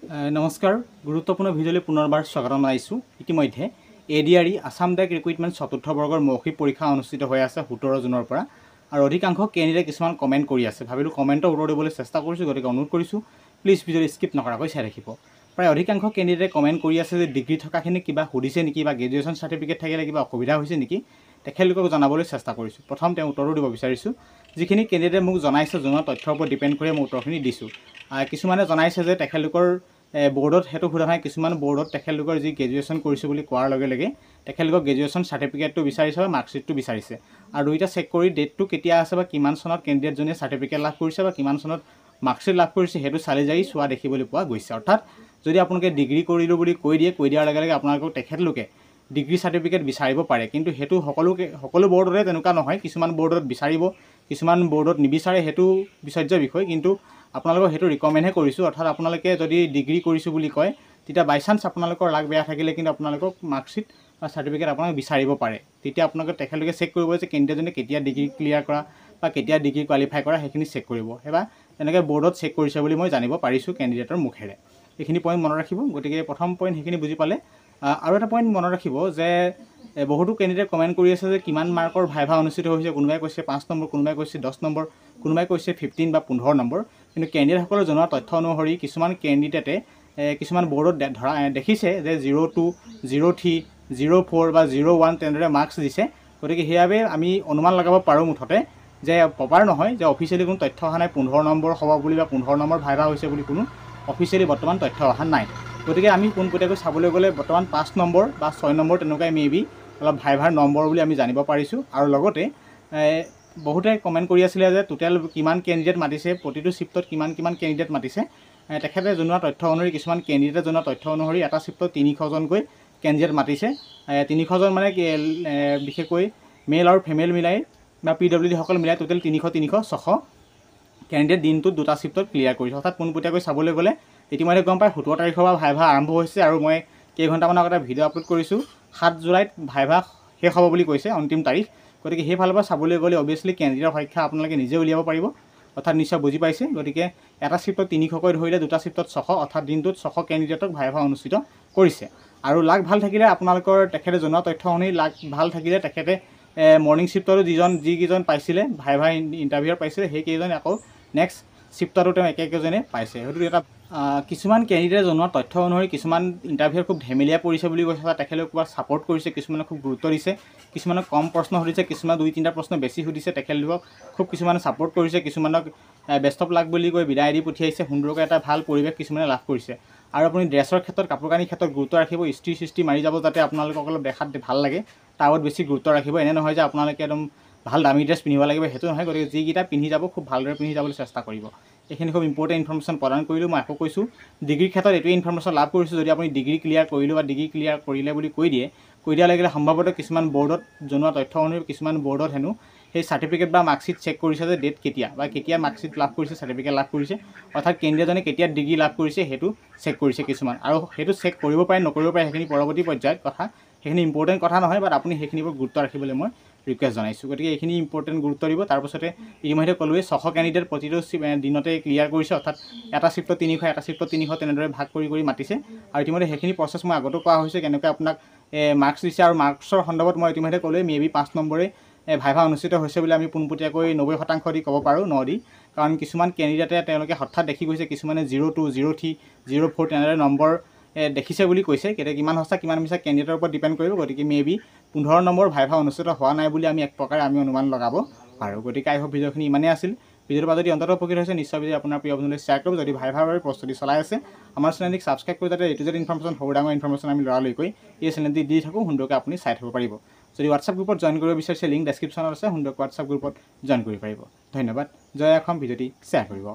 নমস্কাৰ গুৰুত্বপূৰ্ণ ভিডিঅ'লৈ পুনৰবাৰ স্বাগতম জনাইছোঁ। ইতিমধ্যে ADRE আসাম ডাইৰেক্ট ৰিক্ৰুইটমেণ্ট চতুৰ্থ বৰ্গৰ মৌখিক পৰীক্ষা অনুষ্ঠিত হৈ আছে 17 জুনৰ পৰা আৰু অধিকাংশ কেণ্ডিডেটে কিছুমান কমেণ্ট কৰি আছে। ভাবিলোঁ কমেণ্টৰ উত্তৰ দিবলৈ চেষ্টা কৰিছোঁ, গতিকে অনুৰোধ কৰিছোঁ প্লিজ ভিডিঅ'টো স্কিপ নকৰাকৈ চাই ৰাখিব। প্ৰায় অধিকাংশ কেণ্ডিডেটে কমেণ্ট কৰি আছে যে ডিগ্ৰী থকাখিনি কিবা সুধিছে নেকি বা গ্ৰেজুৱেশ্যন চাৰ্টিফিকেট থাকিলে কিবা অসুবিধা হৈছে নেকি, তেখেতলোকক জনাবলৈ চেষ্টা কৰিছোঁ। প্ৰথম তেওঁ উত্তৰো দিব বিচাৰিছোঁ। যিখিনি কেণ্ডিডেটে মোক জনাইছে জনোৱা তথ্যৰ ওপৰত ডিপেণ্ড কৰি মই উত্তৰখিনি দিছোঁ। কিছুমানে জনাইছে যে তেখেতলোকৰ বোৰ্ডত সেইটো সোধা নাই, কিছুমান বোৰ্ডত তেখেতলোকৰ যি গ্ৰেজুৱেশ্যন কৰিছোঁ বুলি কোৱাৰ লগে লগে তেখেতলোকৰ গ্ৰেজুৱেশ্যন চাৰ্টিফিকেটটো বিচাৰিছে বা মাৰ্কশ্বিটটো বিচাৰিছে আৰু দুইটা চেক কৰি ডেটটো কেতিয়া আছে বা কিমান চনত কেণ্ডিডেটজনে চাৰ্টিফিকেট লাভ কৰিছে বা কিমান চনত মাৰ্কশ্বিট লাভ কৰিছে সেইটো চালি জাৰি চোৱা দেখিবলৈ পোৱা গৈছে। অৰ্থাৎ যদি আপোনালোকে ডিগ্ৰী কৰিলোঁ বুলি কৈ দিয়াৰ লগে লগে আপোনালোকক তেখেতলোকে ডিগ্ৰী চাৰ্টিফিকেট বিচাৰিব পাৰে, কিন্তু সেইটো সকলো বৰ্ডতে তেনেকুৱা নহয়। কিছুমান বৰ্ডত বিচাৰিব, কিছুমান বৰ্ডত নিবিচাৰে, সেইটো বিচাৰ্য বিষয়, কিন্তু আপোনালোকক সেইটো ৰিকমেণ্ডহে কৰিছোঁ। অৰ্থাৎ আপোনালোকে যদি ডিগ্ৰী কৰিছোঁ বুলি কয় তেতিয়া বাই চান্স আপোনালোকৰ লাগ বেয়া থাকিলে কিন্তু আপোনালোকক মাৰ্কশ্বিট বা চাৰ্টিফিকেট আপোনালোকে বিচাৰিব পাৰে। তেতিয়া আপোনালোকে তেখেতলোকে চেক কৰিব যে কেণ্ডিডেটজনে কেতিয়া ডিগ্ৰী ক্লিয়াৰ কৰা বা কেতিয়া ডিগ্ৰী কোৱালিফাই কৰা সেইখিনি চেক কৰিব। এবাৰ তেনেকৈ বৰ্ডত চেক কৰিছে বুলি মই জানিব পাৰিছোঁ কেণ্ডিডেটৰ মুখেৰে। এইখিনি পইণ্ট মনত ৰাখিব। গতিকে প্ৰথম পইণ্ট সেইখিনি বুজি পালে। আৰু এটা পইণ্ট মনত ৰাখিব যে বহুতো কেণ্ডিডেট কমেণ্ট কৰি আছে যে কিমান মাৰ্কৰ ভাইভা অনুষ্ঠিত হৈছে। কোনোবাই কৈছে 5 নম্বৰ, কোনোবাই কৈছে 10 নম্বৰ, কোনোবাই কৈছে 15 বা 15 নম্বৰ। কিন্তু কেণ্ডিডেটসকলে জনোৱা তথ্য অনুসৰি কিছুমান কেণ্ডিডেটে কিছুমান বৰ্ডত দেখিছে যে 02, 03, 04 বা 01 তেনেদৰে মাৰ্কছ দিছে। গতিকে সেইবাবে আমি অনুমান লগাব পাৰোঁ মুঠতে যে প্ৰপাৰ নহয়, যে অফিচিয়েলি কোনো তথ্য অহা নাই 15 নম্বৰ হ'ব বুলি বা 15 নম্বৰ ভাইভা হৈছে বুলি কোনো অফিচিয়েলি বৰ্তমান তথ্য অহা নাই। গতিকে আমি পোনপটীয়াকৈ চাবলৈ গ'লে বৰ্তমান 5 নম্বৰ বা 6 নম্বৰ তেনেকুৱাই মেবি অলপ ভাইভাৰ নম্বৰ বুলি আমি জানিব পাৰিছোঁ। আৰু লগতে বহুতে কমেণ্ট কৰি আছিলে যে টোটেল কিমান কেণ্ডিডেট মাতিছে, প্ৰতিটো শ্বিফ্টত কিমান কেণ্ডিডেট মাতিছে। তেখেতে জনোৱা তথ্য অনুসৰি কিছুমান কেণ্ডিডেটে জনোৱা তথ্য অনুসৰি এটা শ্বিফ্টত 300জনকৈ কেণ্ডিডেট মাতিছে। 300জন মানে বিশেষকৈ মেল আৰু ফিমেল মিলাই বা PWDসকল মিলাই টোটেল 300, 600 কেণ্ডিডেট দিনটোত দুটা শ্বিফ্টত ক্লিয়াৰ কৰিছে। অৰ্থাৎ পোনপটীয়াকৈ চাবলৈ গ'লে ইতিমধ্যে গম পায় 17 তাৰিখৰ পৰা ভাইভা আৰম্ভ হৈছে আৰু মই কেইঘণ্টামানৰ আগতে ভিডিঅ' আপলোড কৰিছোঁ 7 জুলাইত ভাইভা শেষ হ'ব বুলি কৈছে, অন্তিম তাৰিখ। গতিকে সেইফালৰ পৰা চাবলৈ গ'লে অভিয়াছলি কেণ্ডিডেটৰ সংখ্যা আপোনালোকে নিজে উলিয়াব পাৰিব। অৰ্থাৎ নিশ্চয় বুজি পাইছে। গতিকে এটা শ্বিফ্টত 300কৈ ধৰিলে দুটা শ্বিফ্টত 600, অৰ্থাৎ দিনটোত 600 কেণ্ডিডেটক ভাইভা অনুষ্ঠিত কৰিছে। আৰু লাক ভাল থাকিলে আপোনালোকৰ তেখেতে জনোৱা তথ্য অনুসৰি লাক ভাল থাকিলে তেখেতে মৰ্ণিং শ্বিফ্টতো যিকেইজন পাইছিলে ভাইভা ইণ্টাৰভিউত পাইছিলে সেইকেইজন আকৌ নেক্সট শ্বিফ্টতো তেওঁ একেজনে পাইছে। সেইটো এটা কিছুমান কেণ্ডিডেটে জনোৱা তথ্য অনুসৰি কিছুমান ইণ্টাৰভিউত খুব ধেমেলীয়া পৰিছে বুলি কৈছে বা তেখেতলোকে ক'ৰবাত ছাপৰ্ট কৰিছে, কিছুমানে খুব গুৰুত্ব দিছে, কিছুমানক কম প্ৰশ্ন সুধিছে, কিছুমানে 2-3টা প্ৰশ্ন বেছি সুধিছে, তেখেতলোকক খুব কিছুমানে ছাপৰ্ট কৰিছে, কিছুমানক বেষ্ট অফ লাক বুলি কৈ বিদায় দি পঠিয়াইছে। সুন্দৰকৈ এটা ভাল পৰিৱেশ কিছুমানে লাভ কৰিছে। আৰু আপুনি ড্ৰেছৰ ক্ষেত্ৰত, কাপোৰ কানিৰ ক্ষেত্ৰত গুৰুত্ব ৰাখিব। ইস্ত্ৰি মাৰি যাব যাতে আপোনালোকক অলপ দেখাত ভাল লাগে, তাৰ ওপৰত বেছি গুৰুত্ব ৰাখিব। এনে নহয় যে আপোনালোকে একদম ভাল দামী ড্ৰেছ পিন্ধিব লাগিব, সেইটো নহয়। গতিকে যিকেইটা পিন্ধি যাব খুব ভালদৰে পিন্ধি যাবলৈ চেষ্টা কৰিব। এইখিনি খুব ইম্পৰ্টেণ্ট ইনফৰ্মেশ্যন প্ৰদান কৰিলোঁ। মই আকৌ কৈছোঁ ডিগ্ৰীৰ ক্ষেত্ৰত এইটোৱে ইনফৰ্মেশ্যন লাভ কৰিছোঁ। যদি আপুনি ডিগ্ৰী ক্লিয়াৰ কৰিলোঁ বা ডিগ্ৰী ক্লিয়াৰ কৰিলে বুলি কৈ দিয়াৰ লগে লগে সম্ভৱতঃ কিছুমান বৰ্ডত জনোৱা তথ্য অনুসৰি কিছুমান বৰ্ডত হেনো সেই চাৰ্টিফিকেট বা মাৰ্কশ্বিট চেক কৰিছে যে ডেট কেতিয়া বা কেতিয়া মাৰ্কশ্বিট লাভ কৰিছে, চাৰ্টিফিকেট লাভ কৰিছে, অৰ্থাৎ কেণ্ডিডেটজনে কেতিয়া ডিগ্ৰী লাভ কৰিছে সেইটো চেক কৰিছে কিছুমান। আৰু সেইটো চেক কৰিব পাৰে নকৰিব পাৰে সেইখিনি পৰৱৰ্তী পৰ্যায়ত কথা, সেইখিনি ইম্পৰ্টেণ্ট কথা নহয়, বাট আপুনি সেইখিনিৰ ওপৰত গুৰুত্ব ৰাখিবলৈ মই ৰিকুৱেষ্ট জনাইছোঁ। গতিকে এইখিনি ইম্পৰ্টেণ্ট গুৰুত্ব দিব। তাৰপাছতে ইতিমধ্যে ক'লোৱে 600 কেণ্ডিডেট প্ৰতিটো দিনতে ক্লিয়াৰ কৰিছে, অৰ্থাৎ এটা শ্বিফ্টত 300, এটা শ্বিফ্টত 300 তেনেদৰে ভাগ কৰি মাতিছে। আৰু ইতিমধ্যে সেইখিনি প্ৰচেছ মই আগতো কোৱা হৈছে কেনেকৈ আপোনাক মাৰ্কছ দিছে। আৰু মাৰ্কছৰ সন্দৰ্ভত মই ইতিমধ্যে ক'লোৱে মেবি 5 নম্বৰে ভাইভা অনুষ্ঠিত হৈছে বুলি আমি পোনপটীয়াকৈ 90% দি ক'ব পাৰোঁ, 9 দি। কাৰণ কিছুমান কেণ্ডিডেটে তেওঁলোকে হঠাৎ দেখি গৈছে, কিছুমানে 02, 03, 04 তেনেদৰে নম্বৰ দেখিছে বুলি কৈছে। কেতিয়া কিমান সঁচা কিমান মিছা কেণ্ডিডেটৰ ওপৰত ডিপেণ্ড কৰিব। গতিকে মেবি 15 নম্বৰ ভাইভা অনুষ্ঠিত হোৱা নাই বুলি আমি এক প্ৰকাৰে অনুমান লগাব পাৰোঁ। গতিকে আই হোপ ভিডিঅ'খিনি ইমানেই আছিল। ভিডিঅ'টোৰ পৰা যদি অন্তত উপকৃত হৈছে নিশ্চয় যদি আপোনাৰ প্ৰিয় বন্ধুলৈ শ্বেয়াৰ কৰিব। যদি ভাইভাৰ বাবে প্ৰস্তুতি চলাই আছে আমাৰ চেনেলটিক ছাবস্ক্ৰাইব কৰি যাতে এইটো যদি ইনফৰ্মেশ্যন সৰু ডাঙৰ ইনফৰ্মেশ্যন আমি লৰালৈকৈ এই চেনেলটি দি থাকোঁ সুন্দৰকৈ আপুনি চাই থাকিব পাৰিব। যদি হোৱাটছআপ গ্ৰুপত জইন কৰিব বিচাৰিছে লিংক ডেছক্ৰিপশ্যনত আছে, সুন্দৰকৈ হোৱাটছআপ গ্ৰুপত জইন কৰিব পাৰিব। ধন্যবাদ। জয় অসম। ভিডিঅ'টি শ্বেয়াৰ কৰিব।